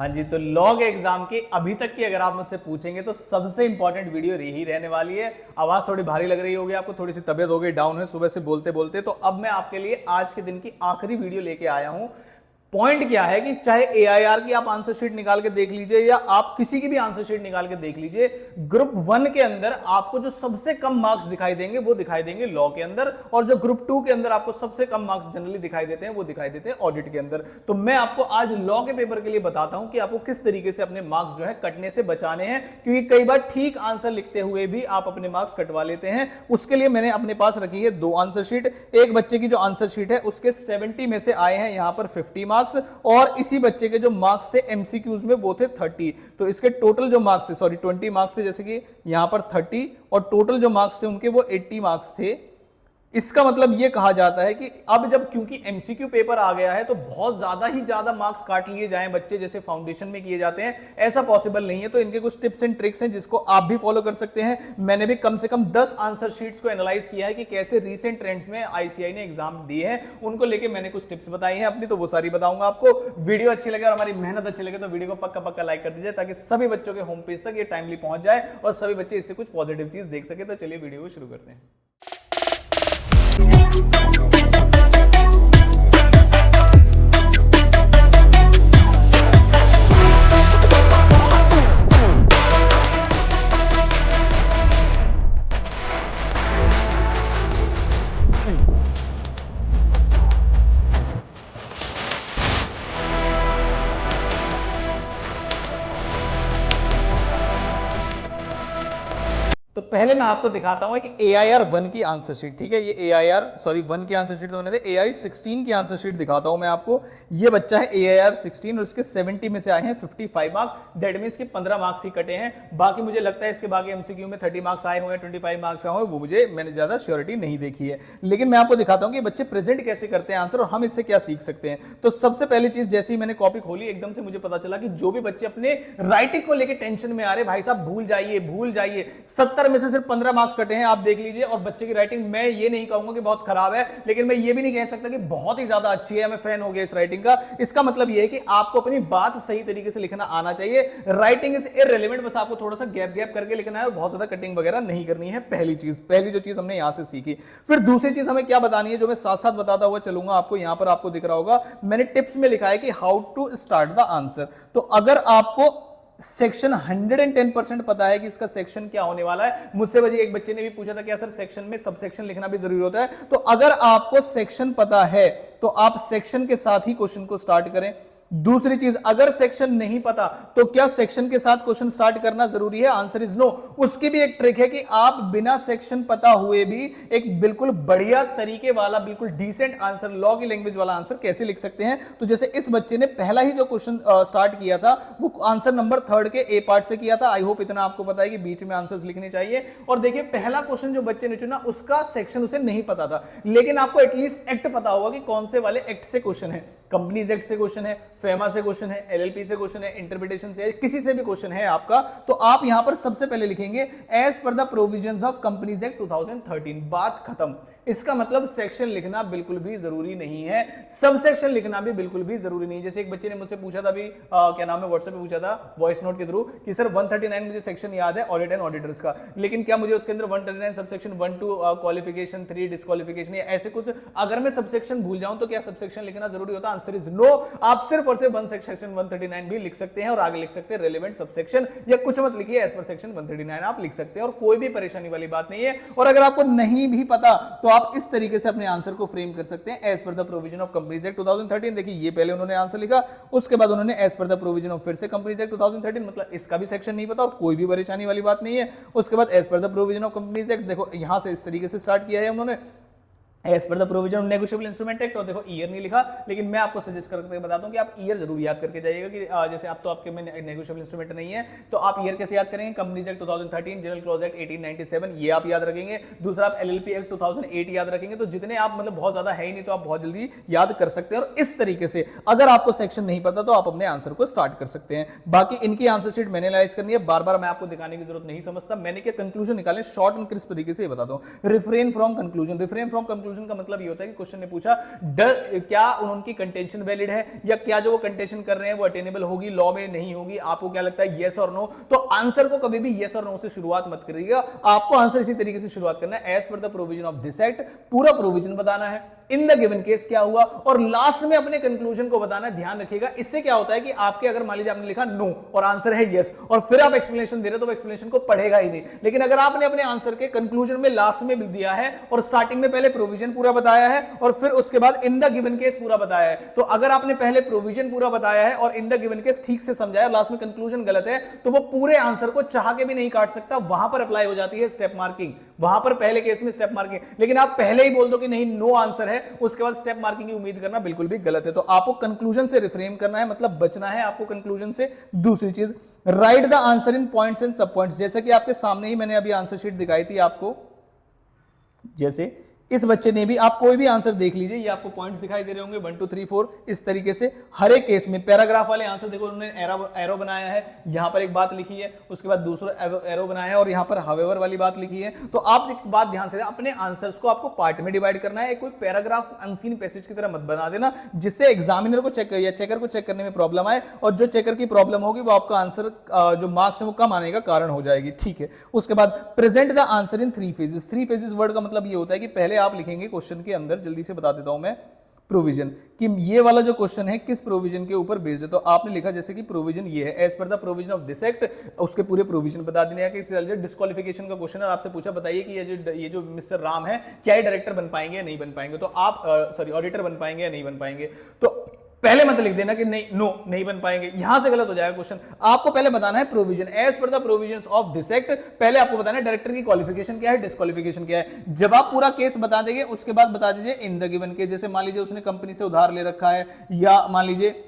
हाँ जी, तो लॉ के एग्जाम की अभी तक की अगर आप मुझसे पूछेंगे तो सबसे इंपॉर्टेंट वीडियो यही रहने वाली है। आवाज थोड़ी भारी लग रही होगी आपको, थोड़ी सी तबियत हो गई डाउन है सुबह से बोलते बोलते, तो अब मैं आपके लिए आज के दिन की आखिरी वीडियो लेके आया हूं। पॉइंट क्या है कि चाहे एआईआर की आप आंसर शीट निकाल के देख लीजिए या आप किसी की भी आंसर शीट निकाल के देख लीजिए, ग्रुप 1 के अंदर आपको जो सबसे कम मार्क्स दिखाई देंगे वो दिखाई देंगे लॉ के अंदर, और जो ग्रुप 2 के अंदर आपको सबसे कम मार्क्स जनरली दिखाई देते हैं वो दिखाई देते हैं ऑडिट के अंदर। तो मैं आपको आज लॉ के पेपर के लिए बताता हूं कि आपको किस तरीके से अपने मार्क्स जो है कटने से बचाने हैं, क्योंकि कई बार ठीक आंसर लिखते हुए भी आप अपने मार्क्स कटवा लेते हैं। उसके लिए मैंने अपने पास रखी है 2 आंसर शीट। एक बच्चे की जो आंसर शीट है उसके 70 में से आए हैं यहां पर 50 मार्क्स, और इसी बच्चे के जो मार्क्स थे एमसीक्यूज में वो थे 30। तो इसके टोटल जो मार्क्स थे, सॉरी 20 मार्क्स थे, जैसे कि यहां पर 30, और टोटल जो मार्क्स थे उनके वो 80 मार्क्स थे। इसका मतलब यह कहा जाता है कि अब जब क्योंकि एमसीक्यू पेपर आ गया है तो बहुत ज्यादा ही ज्यादा मार्क्स काट लिए जाएं बच्चे, जैसे फाउंडेशन में किए जाते हैं, ऐसा पॉसिबल नहीं है। तो इनके कुछ टिप्स एंड ट्रिक्स हैं जिसको आप भी फॉलो कर सकते हैं। मैंने भी कम से कम 10 आंसर शीट्स को एनालाइज किया है कि कैसे रीसेंट ट्रेंड्स में आईसीआई ने एग्जाम दिए हैं, उनको लेके मैंने कुछ टिप्स बताई हैं अपनी, तो वो सारी बताऊंगा आपको। वीडियो अच्छी लगे और हमारी मेहनत अच्छी लगे तो वीडियो को पक्का पक्का लाइक कर दीजिए, ताकि सभी बच्चों के होम पेज तक ये टाइमली पहुंच जाए और सभी बच्चे इससे कुछ पॉजिटिव चीज देख सके। तो चलिए वीडियो को शुरू करते हैं। तो पहले मैं आपको दिखाता हूं कि AIR 1 की आंसर शीट, ठीक है, ये AIR सॉरी 1 की आंसर शीट होने थे, AI 16 की आंसर शीट दिखाता हूं मैं आपको। ये बच्चा है AIR 16 और उसके 70 में से आए हैं 55 मार्क्स, दैट मींस कि 15 मार्क्स ही कटे हैं। बाकी मुझे लगता है इसके बाकी एमसीक्यू में 30 मार्क्स आए हुए हैं, 25 मार्क्स आए हुए, वो मुझे मैंने ज्यादा श्योरिटी नहीं देखी है। लेकिन मैं आपको दिखाता हूं कि बच्चे प्रेजेंट कैसे करते हैं आंसर और हम इससे क्या सीख सकते हैं। तो सबसे पहली चीज, जैसे ही मैंने कॉपी खोली एकदम से मुझे पता चला कि जो भी बच्चे अपने राइटिंग को लेकर टेंशन में आ रहे, भाई साहब भूल जाइए, 70 में से सिर्फ 15 मार्क्स कटे हैं, आप देख लीजिए। और बच्चे की राइटिंग मैं ये नहीं कहूंगा कि बहुत खराब है, लेकिन मैं ये भी नहीं कह सकता कि बहुत ही ज्यादा अच्छी है, मैं फैन हो गया इस राइटिंग का। इसका मतलब ये है कि आपको अपनी बात सही तरीके से लिखना आना चाहिए। राइटिंग इज इररिलेवेंट, बस आपको थोड़ा सा गैप करके लिखना है और बहुत ज्यादा कटिंग वगैरह नहीं करनी है। पहली जो चीज हमने यहां से सीखी। फिर दूसरी चीज हमें क्या बतानी है, जो मैं साथ साथ बताता हुआ चलूंगा आपको। यहां पर आपको दिख रहा होगा मैंने टिप्स में लिखा है कि how to start the answer. तो अगर आपको सेक्शन 110% पता है कि इसका सेक्शन क्या होने वाला है, मुझसे वजह एक बच्चे ने भी पूछा था क्या सर सेक्शन में सबसेक्शन लिखना भी जरूरी होता है, तो अगर आपको सेक्शन पता है तो आप सेक्शन के साथ ही क्वेश्चन को स्टार्ट करें। दूसरी चीज, अगर सेक्शन नहीं पता तो क्या सेक्शन के साथ क्वेश्चन स्टार्ट करना जरूरी है? Answer is no. उसकी भी एक ट्रिक है कि आप बिना सेक्शन पता हुए भी एक बिल्कुल बढ़िया तरीके वाला, बिल्कुल डिसेंट आंसर, लॉ की लैंग्वेज वाला आंसर कैसे लिख सकते हैं। तो जैसे इस बच्चे ने पहला ही जो क्वेश्चन स्टार्ट किया था वो आंसर नंबर 3 के ए पार्ट से किया था। आई होप इतना आपको पता है कि बीच में आंसर्स लिखने चाहिए। और देखिए पहला क्वेश्चन जो बच्चे ने चुना उसका सेक्शन उसे नहीं पता था, लेकिन आपको एटलीस्ट एक्ट पता होगा कि कौन से वाले एक्ट से क्वेश्चन है। कंपनीज एक्ट से क्वेश्चन है, फेमा से क्वेश्चन है, एलएलपी से क्वेश्चन है, इंटरप्रिटेशन से, किसी से भी क्वेश्चन है आपका, तो आप यहां पर सबसे पहले लिखेंगे as per the provisions of companies act 2013। बात खत्म। इसका मतलब सेक्शन लिखना बिल्कुल भी जरूरी नहीं है, सब सेक्शन लिखना भी बिल्कुल भी जरूरी नहीं है। जैसे एक बच्चे ने मुझसे पूछा था अभी, क्या नाम है, व्हाट्सएप पे पूछा था वॉइस नोट के थ्रू कि सर 139 मुझे सेक्शन याद है ऑडिट एंड ऑडिटर्स का, लेकिन क्या मुझे उसके अंदर 139 सबसेक्शन 1 2 क्वालिफिकेशन 3 डिस्क्वालिफिकेशन या ऐसे कुछ, अगर मैं सबसेक्शन भूल जाऊं तो क्या सबसेक्शन लिखना जरूरी होता? Answer is no. आप सिर्फ और सिर्फ सेक्शन 139 भी लिख सकते हैं और आगे लिख सकते हैं रेलेवेंट सबसेक्शन, या कुछ मत लिखिए, एज पर सेक्शन 139 आप लिख सकते हैं और कोई भी परेशानी वाली बात नहीं है। और अगर आपको नहीं भी पता तो आप इस तरीके से अपने आंसर को फ्रेम कर सकते हैं as per the provision of companies act 2013। देखिए ये पहले उन्होंने आंसर लिखा, उसके बाद उन्होंने as per the provision of फिर से कंपनीज एक्ट 2013, मतलब इसका भी सेक्शन नहीं पता और कोई भी परेशानी वाली बात नहीं है। उसके बाद as per the provision of companies act, देखो यहां से इस तरीके से स्टार्ट किया है उन्होंने, as per the provision of negotiable instrument act, और देखो ईयर नहीं लिखा, लेकिन मैं आपको सजेस्ट करके बताता हूं कि आप ईयर जरूर याद करके जाइएगा कि जैसे आप तो आपके में नेगोशिएबल इंस्ट्रूमेंट नहीं है तो आप ईयर कैसे याद करेंगे? Companies act 2013, general clause act 1897, ये आप याद रखेंगे। दूसरा आप एलएलपी एक्ट 2008 याद रखेंगे। तो जितने आप, मतलब बहुत ज्यादा है ही नहीं तो आप बहुत जल्दी याद कर सकते हैं। और इस तरीके से अगर आपको सेक्शन नहीं पता तो आप अपने आंसर को स्टार्ट कर सकते हैं। बाकी इनकी आंसर शीट मैंने एनालाइज करनी है, बार बार मैं आपको दिखाने की जरूरत नहीं समझता। मैंने क्या कंक्लूजन निकाले शॉर्ट एंड क्रिस्प तरीके से बताता हूं। रिफ्रेन फ्रॉम कंक्लूजन कंक्लूजन का मतलब ये होता है कि क्वेश्चन ने पूछा क्या उनकी कंटेंशन वैलिड है, या क्या जो वो कंटेंशन कर रहे हैं वो अटेनेबल होगी, लॉ में नहीं होगी, आपको क्या लगता है, येस और नो। तो आंसर को कभी भी येस और नो से शुरुआत मत करिएगा, आपको आंसर इसी तरीके से शुरुआत करना है, as per the provision of this act, पूरा प्रोविजन बताना है, इन द गिवन केस क्या हुआ, और लास्ट में अपने कंक्लूजन को बताना है। ध्यान रखिएगा, इससे क्या होता है कि आपके अगर मान लीजिए आपने लिखा नो और आंसर है यस, और फिर आप एक्सप्लेनेशन दे रहे हो तो वो एक्सप्लेनेशन को पढ़ेगा ही नहीं। लेकिन अगर आपने अपने आंसर के कंक्लूजन में लास्ट में दिया है और स्टार्टिंग में पहले प्रोविजन पूरा बताया है और फिर उसके बाद इन द गिवन केस पूरा बताया है, तो अगर आपने पहले प्रोविजन पूरा बताया है और इन द गिवन केस ठीक से समझाया, लास्ट में कंक्लूजन गलत है, तो वो पूरे आंसर को चाह के भी नहीं काट सकता, वहां पर अप्लाई हो जाती है स्टेप मार्किंग, वहां पर पहले केस में स्टेप मार्किंग। लेकिन आप पहले ही बोल दो कि नहीं नो आंसर है, उसके बाद स्टेप मार्किंग की उम्मीद करना बिल्कुल भी गलत है। तो आपको कंक्लूजन से रिफ्रेम करना है, मतलब बचना है आपको कंक्लूजन से। दूसरी चीज, right the answer in points and सब पॉइंट्स, जैसे कि आपके सामने ही मैंने अभी आंसर शीट दिखाई थी आपको, जैसे इस बच्चे ने भी, आप कोई भी आंसर देख लीजिए, ये आपको पॉइंट्स दिखाई दे रहे होंगे 1 2 3 4, इस तरीके से हर एक केस में पैराग्राफ वाले आंसर देखो, उन्होंने एरो बनाया है, यहां पर एक बात लिखी है, उसके बाद दूसरा एरो बनाया है और यहां पर हावेवर वाली बात लिखी है। तो आप एक बात ध्यान से, अपने आंसर्स को आपको पार्ट में डिवाइड करना है, कोई पैराग्राफ अनसीन पैसेज की तरह मत बना देना, जिससे एग्जामिनर को चेक या चेकर को चेक करने में प्रॉब्लम आए, और जो चेकर की प्रॉब्लम होगी वो आपका आंसर जो मार्क्स है वो कम आने का कारण हो जाएगी, ठीक है। उसके बाद present the answer in 3 phases. 3 phases word का मतलब ये होता है कि पहले आप लिखेंगे क्वेश्चन के अंदर, जल्दी से बता देता हूं मैं, प्रोविजन, कि ये वाला जो क्वेश्चन है किस प्रोविजन के ऊपर बेस्ड है। तो आपने लिखा जैसे कि प्रोविजन ये है, as per the provision of this act, उसके पूरे प्रोविजन बता देने हैं। कि डिस्क्वालिफिकेशन का क्वेश्चन है, आपसे पूछा बताइए कि ये जो मिस्टर राम है क्या ये डायरेक्टर बन पाएंगे या नहीं बन पाएंगे, तो आप सॉरी ऑडिटर बन पाएंगे या नहीं बन पाएंगे, तो पहले मत लिख देना कि नहीं नो नहीं बन पाएंगे, यहां से गलत हो जाएगा क्वेश्चन। आपको पहले बताना है provision, as per the provisions of this act, पहले आपको बताना है डायरेक्टर की क्वालिफिकेशन क्या है, डिस्क्वालिफिकेशन क्या है। जब आप पूरा केस बता देंगे उसके बाद बता दीजिए इन द गिवन केस, जैसे मान लीजिए उसने कंपनी से उधार ले रखा है, या मान लीजिए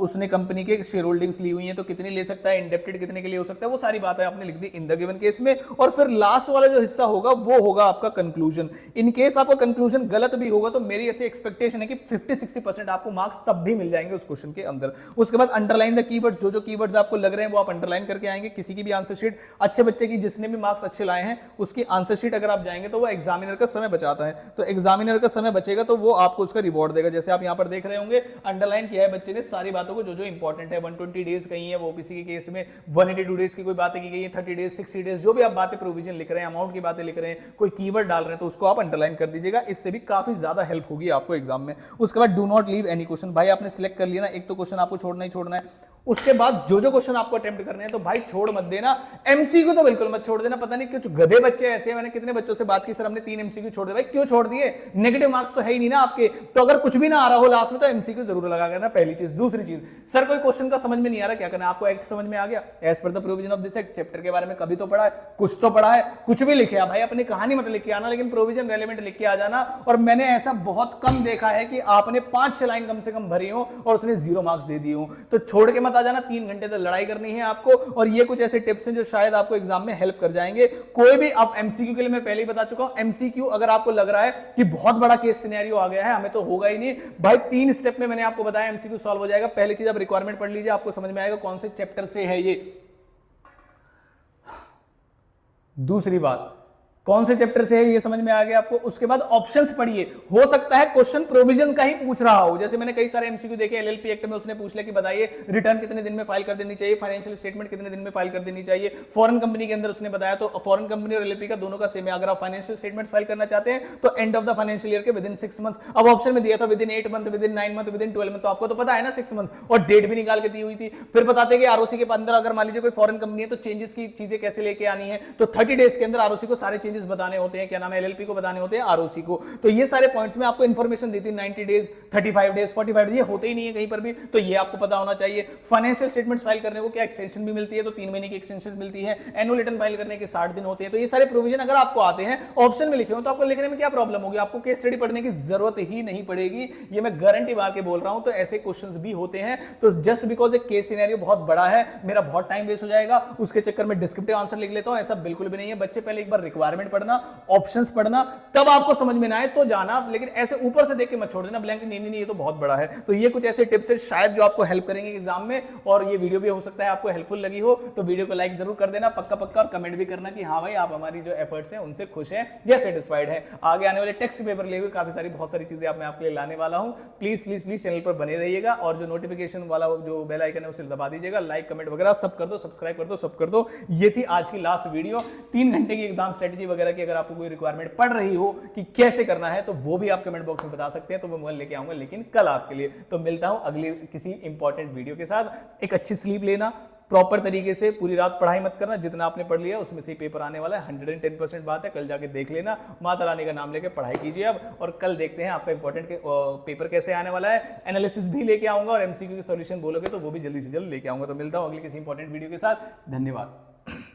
उसने कंपनी के शेयर होल्डिंग्स ली हुई हैं, तो कितनी ले सकता है, इंडेप्टेड कितने के लिए हो सकता है, वो सारी बातें आपने लिख दी इन द गिवन केस में। और फिर लास्ट वाला जो हिस्सा होगा वो होगा आपका कंक्लूजन। इन केस आपका कंक्लूजन गलत भी होगा तो मेरी ऐसी एक्सपेक्टेशन है कि 50-60% आपको मार्क्स तब भी मिल जाएंगे उस क्वेश्चन के अंदर। उसके बाद अंडरलाइन द कीवर्ड्स, जो जो कीवर्ड्स आपको लग रहे हैं वो आप अंडरलाइन करके आएंगे। किसी की भी आंसर शीट, अच्छे बच्चे की जिसने भी मार्क्स अच्छे लाए हैं उसकी आंसर शीट अगर आप जाएंगे तो वो एग्जामिनर का समय बचाता है, तो एग्जामिनर का समय बचेगा तो वो आपको उसका रिवॉर्ड देगा। जैसे आप यहां पर देख रहे होंगे अंडरलाइन किया है बच्चे ने सारी बातों को, जो इंपॉर्टेंट है। 120 डेज कहीं है वो ओबीसी के केस में, 182 डेज की कोई बातें की गई है, 30 डेज 60 डेज, जो भी आप बातें प्रोविजन लिख रहे हैं, अमाउंट की बातें लिख रहे हैं, कोई कीवर्ड डाल रहे हैं तो उसको आप अंडरलाइन कर दीजिएगा, इससे भी काफी ज्यादा हेल्प होगी आपको एग्जाम में। उसके बाद do not leave any question, भाई आपने सिलेक्ट कर लिया ना, एक तो क्वेश्चन आपको छोड़ना ही छोड़ना है। उसके बाद जो जो क्वेश्चन आपको अटेम्प्ट करने हैं तो भाई छोड़ मत देना, एमसीक्यू तो बिल्कुल मत छोड़ देना। पता नहीं कुछ गधे बच्चे ऐसे हैं, मैंने कितने बच्चों से बात की, सर हमने 3 एमसीक्यू छोड़ दिए। भाई क्यों छोड़ दिए, नेगेटिव मार्क्स तो है ही नहीं ना आपके, तो अगर कुछ भी ना आ रहा हो लास्ट में तो एमसीक्यू जरूर लगा करना, पहली चीज। दूसरी चीज, सर कोई क्वेश्चन का समझ में नहीं आ रहा, क्या करना, आपको एक्ट समझ में आ गया, as per the provision of this act, chapter के बारे में कभी तो पढ़ा है, कुछ तो पढ़ा है, कुछ भी लिखे भाई, अपनी कहानी मत लिख के आना, लेकिन प्रोविजन रेलेवेंट लिख के आ जाना। और मैंने ऐसा बहुत कम देखा है कि आपने 5 लाइन कम से कम भरी हो और उसने 0 मार्क्स दे दिए हो, तो छोड़ के मत आ जाना। 3 घंटे लड़ाई करनी है आपको, और ये कुछ ऐसे टिप्स हैं जो शायद आपको एग्जाम में हेल्प कर जाएंगे। कोई भी, आप एमसीक्यू के लिए मैं पहले ही बता चुका हूं, एमसीक्यू अगर आपको लग रहा है कि बहुत बड़ा केस सिनेरियो आ गया है, हमें तो होगा ही नहीं भाई, 3 स्टेप में मैंने आपको बताया एमसीक्यू सॉल्व हो जाएगा। पहली चीज आप रिक्वायरमेंट पढ़ लीजिए, आपको समझ में आएगा कौन से चैप्टर से है ये। दूसरी बात, कौन से चैप्टर से है ये समझ में आ गया आपको। उसके बाद ऑप्शंस पढ़िए, हो सकता है क्वेश्चन प्रोविजन का ही पूछ रहा हो, जैसे मैंने कई सारे एमसीक्यू देखे एलएलपी एक्ट में, उसने पूछ लिया कि बताइए रिटर्न कितने दिन में फाइल कर देनी चाहिए, फाइनेंशियल स्टेटमेंट कितने दिन में फाइल कर देनी चाहिए। फॉरेन कंपनी के अंदर उसने बताया, तो फॉरेन कंपनी और एलएलपी का दोनों का सेम है, अगर आप फाइनेंशियल स्टेटमेंट फाइल करना चाहते हैं तो end of the financial year के विदिन 6 मंथ्स। अब ऑप्शन में दिया था within 8 month, within 9 month, within 12 month, तो आपको तो पता है ना 6 मंथ, और डेट भी निकाल के दी हुई थी। फिर बताते कि आरओसी के अंदर अगर मान लीजिए कोई फॉरेन कंपनी है तो चेंजेस की चीजें कैसे लेके आनी है, तो 30 डेज के अंदर आरओसी को सारे चेंजेस बताने होते हैं, क्या नाम है, एलएलपी को बताने होते हैं आरओसी को। तो ये सारे पॉइंट्स में आपको इंफॉर्मेशन दी थी, 90 डेज, 35 डेज, 45 डेज, ये होते ही नहीं है कहीं पर भी, तो ये आपको पता होना चाहिए। फाइनेंशियल स्टेटमेंट्स फाइल करने को क्या एक्सटेंशन भी मिलती है, तो 3 महीने की एक्सटेंशन मिलती है। एनुअल रिटर्न फाइल करने के 60 दिन होते हैं। तो ये सारे प्रोविजन अगर आपको आते हैं, ऑप्शन में लिखे हो, तो आपको लिखने में क्या प्रॉब्लम होगी, आपको केस स्टडी पढ़ने की जरूरत ही नहीं पड़ेगी, ये मैं गारंटी मार के बोल रहा हूं। तो ऐसे क्वेश्चंस भी होते हैं, तो जस्ट बिकॉज एक केस सिनेरियो बहुत बड़ा है, मेरा बहुत टाइम वेस्ट हो जाएगा, उसके चक्कर में डिस्क्रिप्टिव आंसर लिख लेता हूं, ऐसा बिल्कुल भी नहीं है। बच्चे पहले एक बार रिक्वायरमेंट रिक्वायरमेंट पढ़ना, ऑप्शंस पढ़ना, तब आपको समझ में ना आए तो जाना, लेकिन ऐसे ऊपर से देख के मत छोड़ देना ब्लैंक, नहीं नहीं ये तो बहुत बड़ा है। तो ये कुछ ऐसे टिप्स है शायद जो आपको हेल्प करेंगे एग्जाम में, और ये वीडियो भी हो सकता है आपको हेल्पफुल लगी हो, तो वीडियो को लाइक जरूर कर देना पक्का पक्का, और कमेंट भी करना कि हाँ भाई आप हमारी जो एफर्ट्स हैं उनसे खुश हैं या सेटिस्फाइड है। आगे आने वाले टेक्स्ट पेपर ले हुए काफी सारी बहुत सारी चीजें मैं आपके लिए लाने वाला हूं। प्लीज प्लीज प्लीज चैनल पर बने रहिएगा, और जो नोटिफिकेशन वाला जो बेल आइकन है उसे दबा दीजिएगा, लाइक कमेंट वगैरह सब कर दो, सब्सक्राइब कर दो, सब कर दो। ये थी आज की लास्ट वीडियो। 3 घंटे की एग्जाम स्ट्रेटेजी वगैरह की अगर आपको कोई रिक्वायरमेंट पड़ रही हो कि कैसे करना है, तो वो भी आप कमेंट बॉक्स में बता सकते हैं, तो मैं मोबाइल लेके आऊंगा, लेकिन कल आपके लिए। तो मिलता हूं अगली किसी इंपॉर्टेंट वीडियो के साथ। एक अच्छी स्लीप लेना, प्रॉपर तरीके से पूरी रात पढ़ाई मत करना, जितना आपने पढ़ लिया उसमें से पेपर आने वाला है, 110% बात है, कल जाके देख लेना। माता रानी का नाम लेके पढ़ाई कीजिए अब, और कल देखते हैं आपका इंपॉर्टेंट पेपर कैसे आने वाला है। एनालिसिस भी लेके आऊंगा, और एमसीक्यू के सॉल्यूशन बोलोगे तो वो भी जल्दी से जल्द लेके आऊंगा। तो मिलता हूं अगली किसी इंपॉर्टेंट वीडियो के साथ। धन्यवाद।